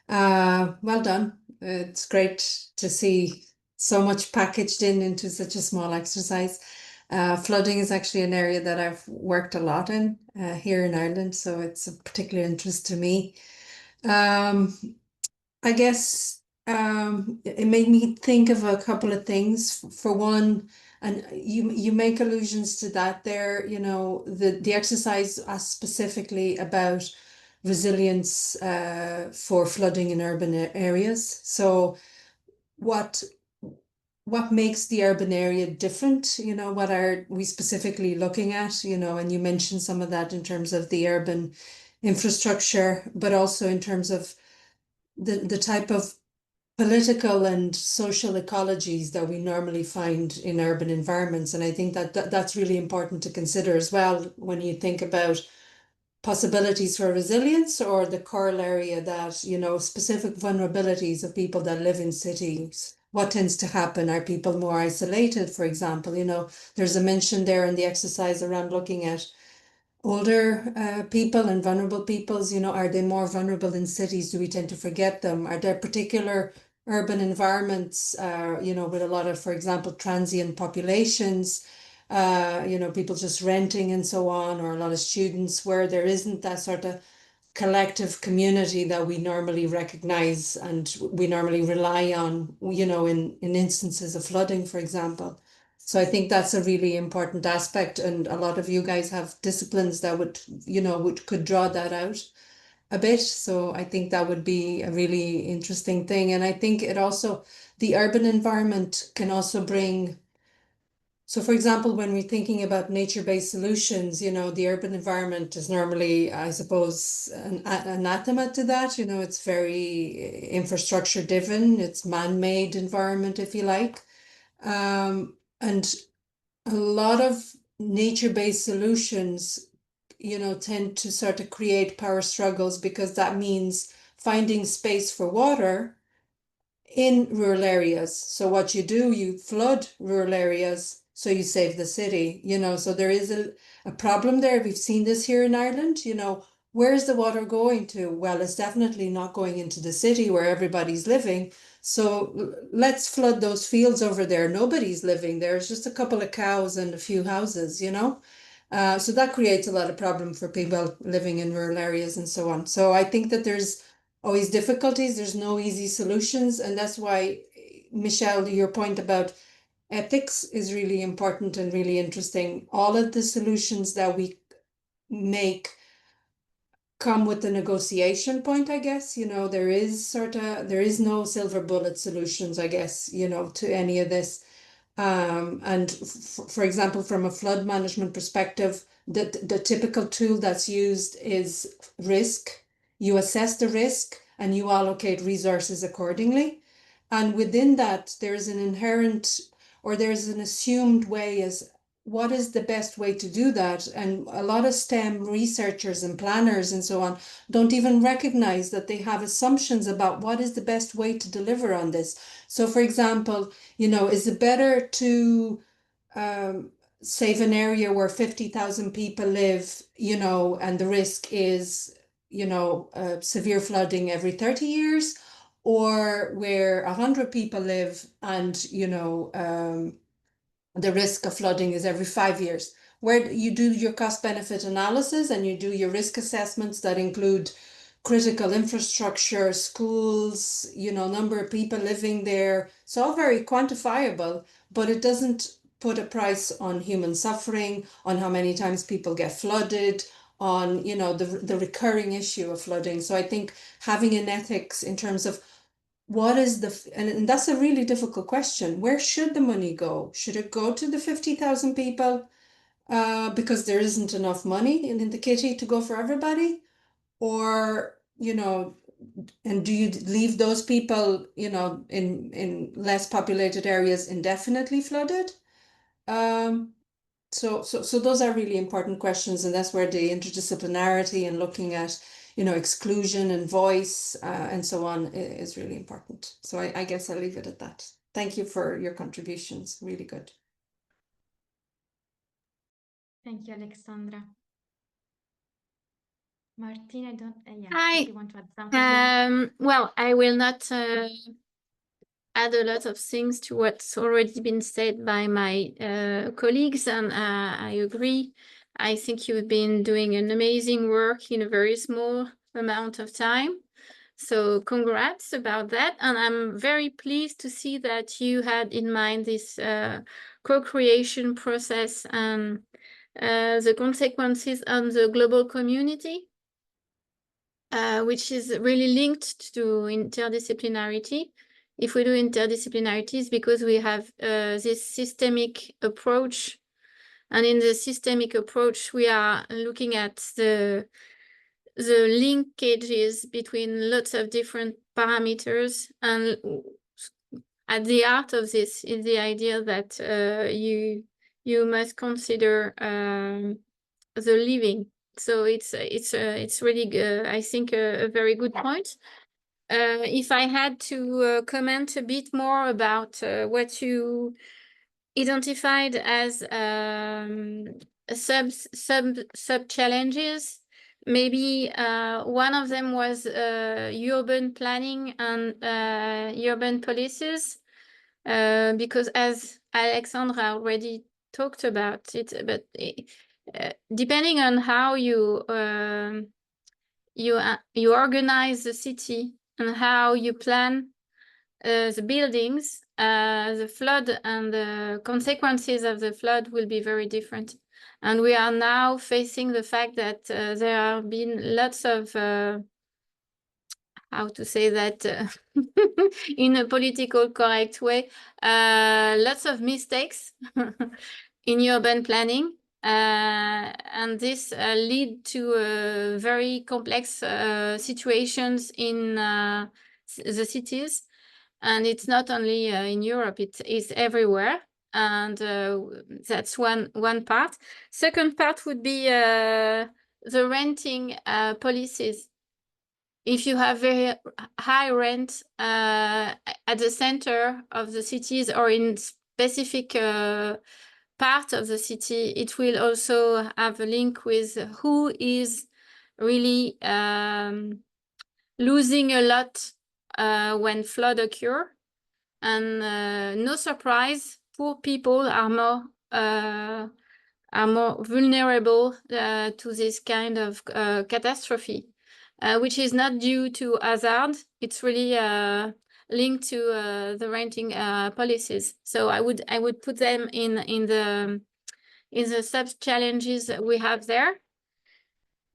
Well done. It's great to see so much packaged into such a small exercise. Flooding is actually an area that I've worked a lot in here in Ireland, so it's a particular interest to me. I guess it made me think of a couple of things. For one, and you make allusions to that there, you know, the exercise specifically about resilience for flooding in urban areas. So what makes the urban area different? You know, what are we specifically looking at? You know, and you mentioned some of that in terms of the urban infrastructure, but also in terms of the type of political and social ecologies that we normally find in urban environments. And I think that's really important to consider as well when you think about possibilities for resilience, or the corollary of that, you know, specific vulnerabilities of people that live in cities. What tends to happen? Are people more isolated, for example? You know, there's a mention there in the exercise around looking at older people and vulnerable peoples. You know, are they more vulnerable in cities? Do we tend to forget them? Are there particular urban environments, you know, with a lot of, for example, transient populations, you know, people just renting and so on, or a lot of students, where there isn't that sort of collective community that we normally recognize and we normally rely on, you know, in instances of flooding, for example. So I think that's a really important aspect, and a lot of you guys have disciplines that would, you know, could draw that out a bit. So I think that would be a really interesting thing. And I think it also, the urban environment can also bring, so for example, when we're thinking about nature-based solutions, you know, the urban environment is normally, I suppose, an anathema to that. You know, it's very infrastructure driven, it's man-made environment, if you like. And a lot of nature-based solutions, you know, tend to sort of create power struggles, because that means finding space for water in rural areas. So what you do, you flood rural areas, so you save the city, you know. So there is a problem there. We've seen this here in Ireland, you know. Where's the water going to? Well, it's definitely not going into the city where everybody's living. So let's flood those fields over there. Nobody's living there. It's just a couple of cows and a few houses, you know. So that creates a lot of problem for people living in rural areas and so on. So I think that there's always difficulties. There's no easy solutions. And that's why, Michelle, your point about ethics is really important and really interesting. All of the solutions that we make come with the negotiation point, I guess. You know, there is no silver bullet solutions, I guess, you know, to any of this. And for example, from a flood management perspective, the typical tool that's used is risk. You assess the risk and you allocate resources accordingly. And within that, there's an inherent, or there's an assumed way as what is the best way to do that. And a lot of STEM researchers and planners and so on don't even recognize that they have assumptions about what is the best way to deliver on this. So for example, you know, is it better to save an area where 50,000 people live, you know, and the risk is, you know, severe flooding every 30 years, or where 100 people live and, you know, the risk of flooding is every 5 years? Where you do your cost benefit analysis and you do your risk assessments that include critical infrastructure, schools, you know, number of people living there. It's all very quantifiable, but it doesn't put a price on human suffering, on how many times people get flooded, on, you know, the recurring issue of flooding. So I think having an ethics in terms of what is and that's a really difficult question. Where should the money go? Should it go to the 50,000 people because there isn't enough money in the kitty to go for everybody? Or, you know, and do you leave those people, you know, in less populated areas indefinitely flooded? So those are really important questions, and that's where the interdisciplinarity and looking at, you know, exclusion and voice and so on is really important. So I guess I'll leave it at that. Thank you for your contributions. Really good. Thank you, Alexandra. Martina, I don't. Yeah, Hi. if you want to add something. Well, I will not add a lot of things to what's already been said by my colleagues, and I agree. I think you've been doing an amazing work in a very small amount of time. So congrats about that. And I'm very pleased to see that you had in mind this co-creation process and the consequences on the global community, which is really linked to interdisciplinarity. if we do interdisciplinarities, because we have this systemic approach. And in the systemic approach, we are looking at the linkages between lots of different parameters. And at the heart of this is the idea that you must consider the living. So it's really, I think, a very good point. If I had to comment a bit more about what you identified as sub challenges, maybe one of them was urban planning and urban policies, because as Alexandra already talked about it, but depending on how you organize the city and how you plan the buildings, the flood and the consequences of the flood will be very different. And we are now facing the fact that there have been lots of, how to say that in a political correct way, lots of mistakes in urban planning. And this lead to very complex situations in the cities. And it's not only in Europe, it is everywhere. And that's one part. Second part would be the renting policies. If you have very high rent at the center of the cities or in specific part of the city, it will also have a link with who is really losing a lot when flood occur. And no surprise, poor people are more vulnerable to this kind of catastrophe, which is not due to hazard. It's really linked to the renting policies. So I would put them in the sub challenges we have there.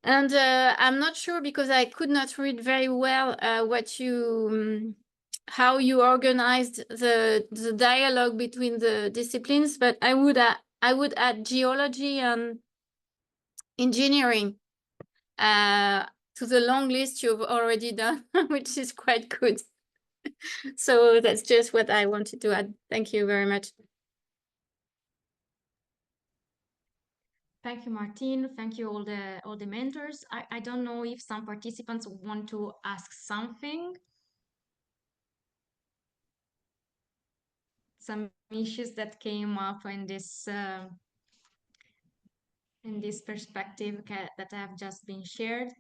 And I'm not sure, because I could not read very well what you how you organized the dialogue between the disciplines, but I would add geology and engineering to the long list you've already done, which is quite good. So that's just what I wanted to add. Thank you very much. Thank you, Martine. Thank you, all the mentors. I don't know if some participants want to ask something. Some issues that came up in this perspective that have just been shared.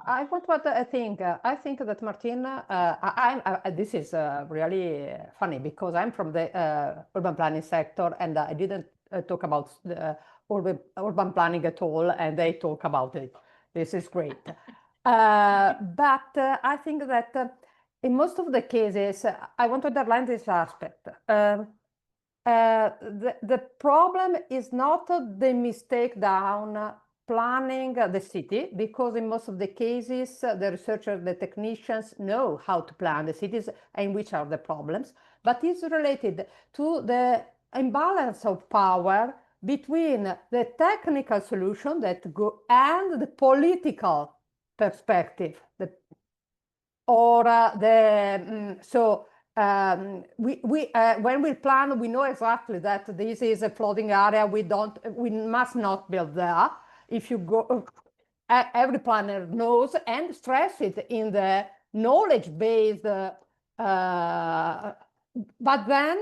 I want what I think. I think that Martine, this is really funny, because I'm from the urban planning sector, and I didn't talk about the urban planning at all, and they talk about it. This is great. But I think that in most of the cases, I want to underline this aspect. The problem is not the mistake down planning the city, because in most of the cases, the researchers, the technicians know how to plan the cities and which are the problems, but it's related to the imbalance of power between the technical solution that go and the political perspective. When we plan, we know exactly that this is a flooding area. We must not build there. If you go, every planner knows and stress it in the knowledge-based. But then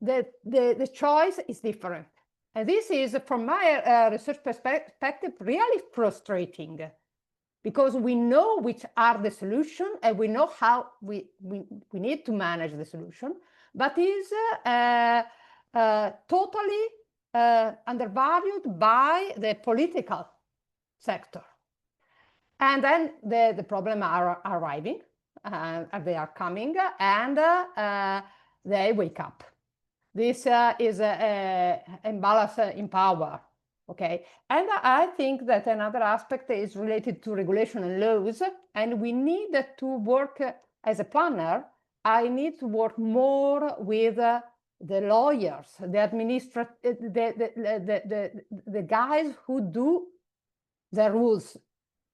the choice is different, and this is, from my research perspective, really frustrating. Because we know which are the solutions and we know how we need to manage the solution, but is totally undervalued by the political sector. And then the problem are arriving, they are coming, and they wake up. This is an imbalance in power. Okay, and I think that another aspect is related to regulation and laws, and we need to work as a planner I need to work more with the lawyers, the guys who do the rules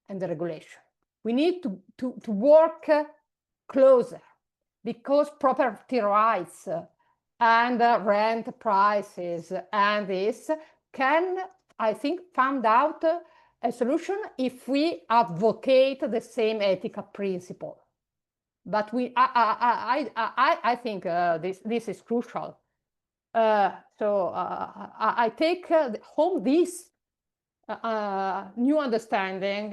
and the regulation. We need to work closer, because property rights and rent prices and this can, I think, find out a solution if we advocate the same ethical principle. But I think this is crucial. So I take home this new understanding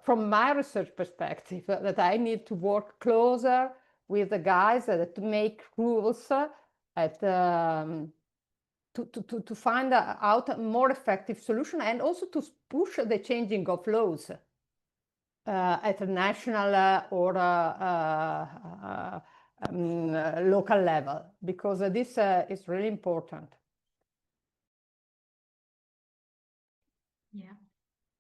from my research perspective, that I need to work closer with the guys that make rules to find out a more effective solution, and also to push the changing of laws at a national or local level, because this is really important.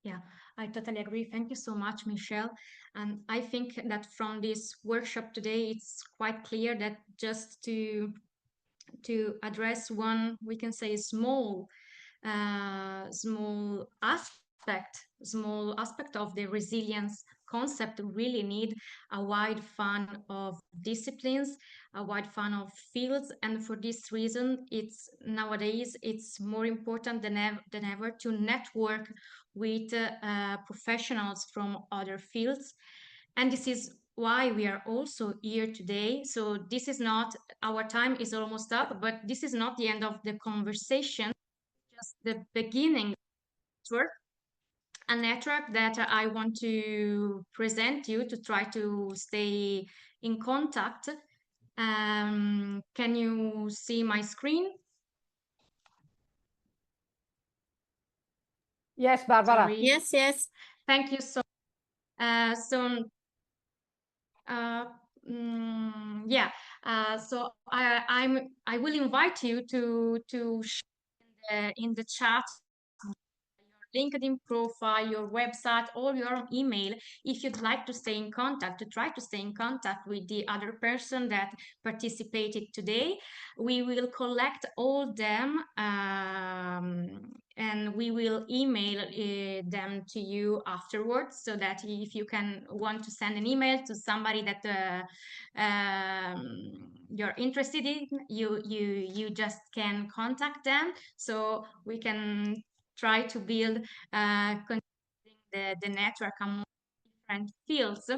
Yeah, I totally agree. Thank you so much, Michelle. And I think that from this workshop today, it's quite clear that just to address one, we can say, small aspect of the resilience concept, really need a wide fan of disciplines, a wide fan of fields. And for this reason, nowadays it's more important than ever to network with professionals from other fields. And this is why we are also here today. So this is not, our time is almost up, but this is not the end of the conversation, just the beginning. A network that I want to present you to try to stay in contact. Can you see my screen? Yes, Barbara. Sorry. Yes, yes. Thank you so. Yeah. So I will invite you to share in the chat LinkedIn profile, your website, or your email, if you'd like to stay in contact, to try to stay in contact with the other person that participated today. We will collect all them and we will email them to you afterwards, so that if you want to send an email to somebody that you're interested in, you just can contact them, so we can try to build the network among different fields.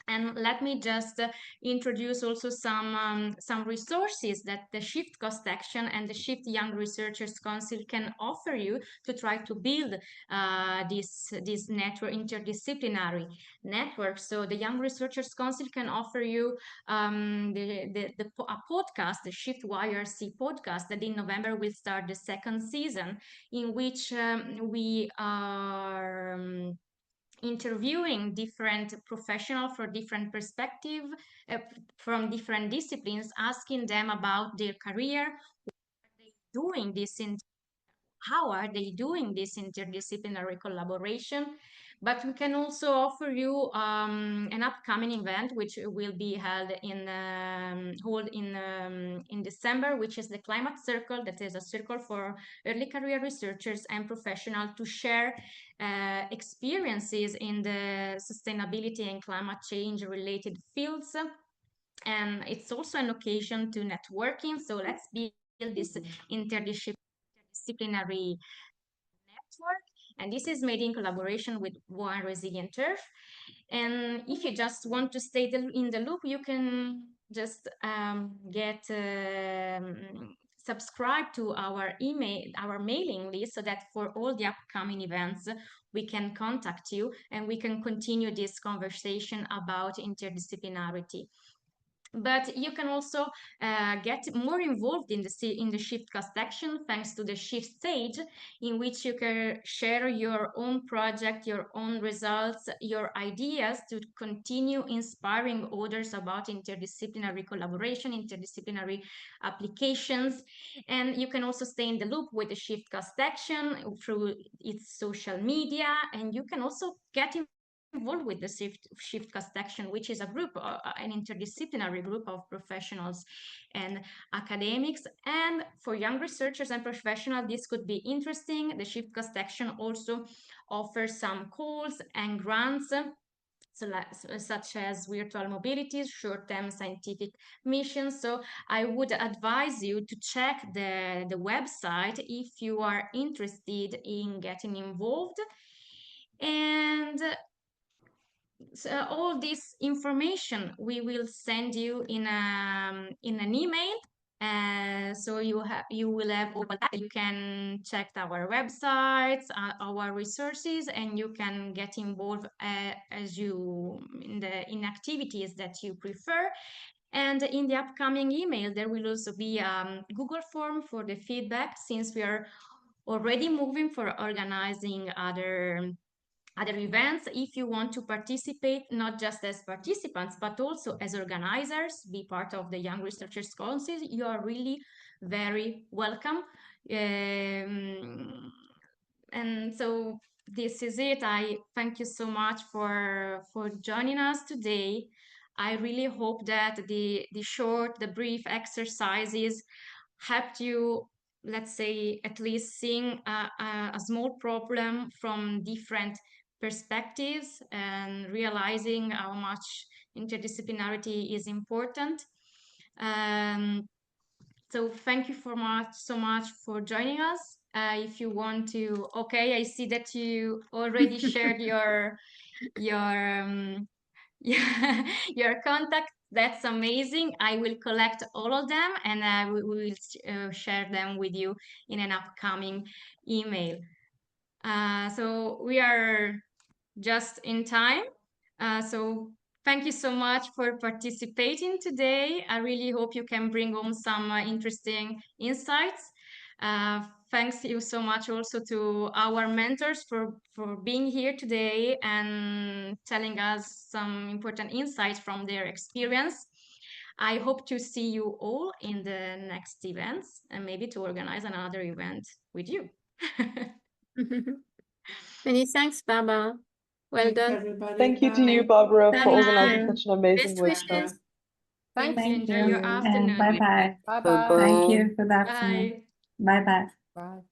And let me just introduce also some resources that the SHiFT Cost Action and the SHiFT Young Researchers Council can offer you to try to build this network, interdisciplinary network. So the Young Researchers Council can offer you a podcast, the SHiFT YRC podcast, that in November will start the second season, in which we are interviewing different professionals for different perspective, from different disciplines, asking them about their career, doing this how are they doing this interdisciplinary collaboration. But we can also offer you an upcoming event which will be held in December, which is the Climate Circle. That is a circle for early career researchers and professionals to share experiences in the sustainability and climate change related fields. And it's also an occasion to networking. So let's build this interdisciplinary network, and this is made in collaboration with One Resilient Turf. And if you just want to stay in the loop, you can just get subscribe to our mailing list, so that for all the upcoming events we can contact you and we can continue this conversation about interdisciplinarity. But you can also get more involved in the SHiFT Cost Action, thanks to the SHiFT stage, in which you can share your own project, your own results, your ideas, to continue inspiring others about interdisciplinary collaboration, interdisciplinary applications. And you can also stay in the loop with the SHiFT Cost Action through its social media, and you can also get involved with the SHiFT Cast Action, which is a group, an interdisciplinary group of professionals and academics. And for young researchers and professionals, this could be interesting. The SHiFT Cast Action also offers some calls and grants, such as virtual mobilities, short-term scientific missions. So I would advise you to check the website if you are interested in getting involved. And so all this information we will send you in an email. So you will have all that. You can check our websites, our resources, and you can get involved as you in activities that you prefer. And in the upcoming email, there will also be a Google form for the feedback, since we are already moving for organizing other events. If you want to participate, not just as participants, but also as organizers, be part of the Young Researchers Council, you are really very welcome. And so this is it. I thank you so much for joining us today. I really hope that the brief exercises helped you, let's say, at least seeing a small problem from different perspectives and realizing how much interdisciplinarity is important. So thank you so much for joining us. If you want to, okay, I see that you already shared your your contact. That's amazing. I will collect all of them, and we will share them with you in an upcoming email. So we are just in time. So thank you so much for participating today. I really hope you can bring home some interesting insights. Thanks you so much also to our mentors for being here today and telling us some important insights from their experience. I hope to see you all in the next events, and maybe to organize another event with you. Many thanks, Barbara. Well Thanks, done. everybody. Thank you to you, Bye. Barbara, for Thank organizing you. such an amazing Best workshop. wishes. Thank you. Enjoy you. your afternoon. And bye-bye. Bye-bye. Thank you for the afternoon. Bye. Bye-bye. Bye.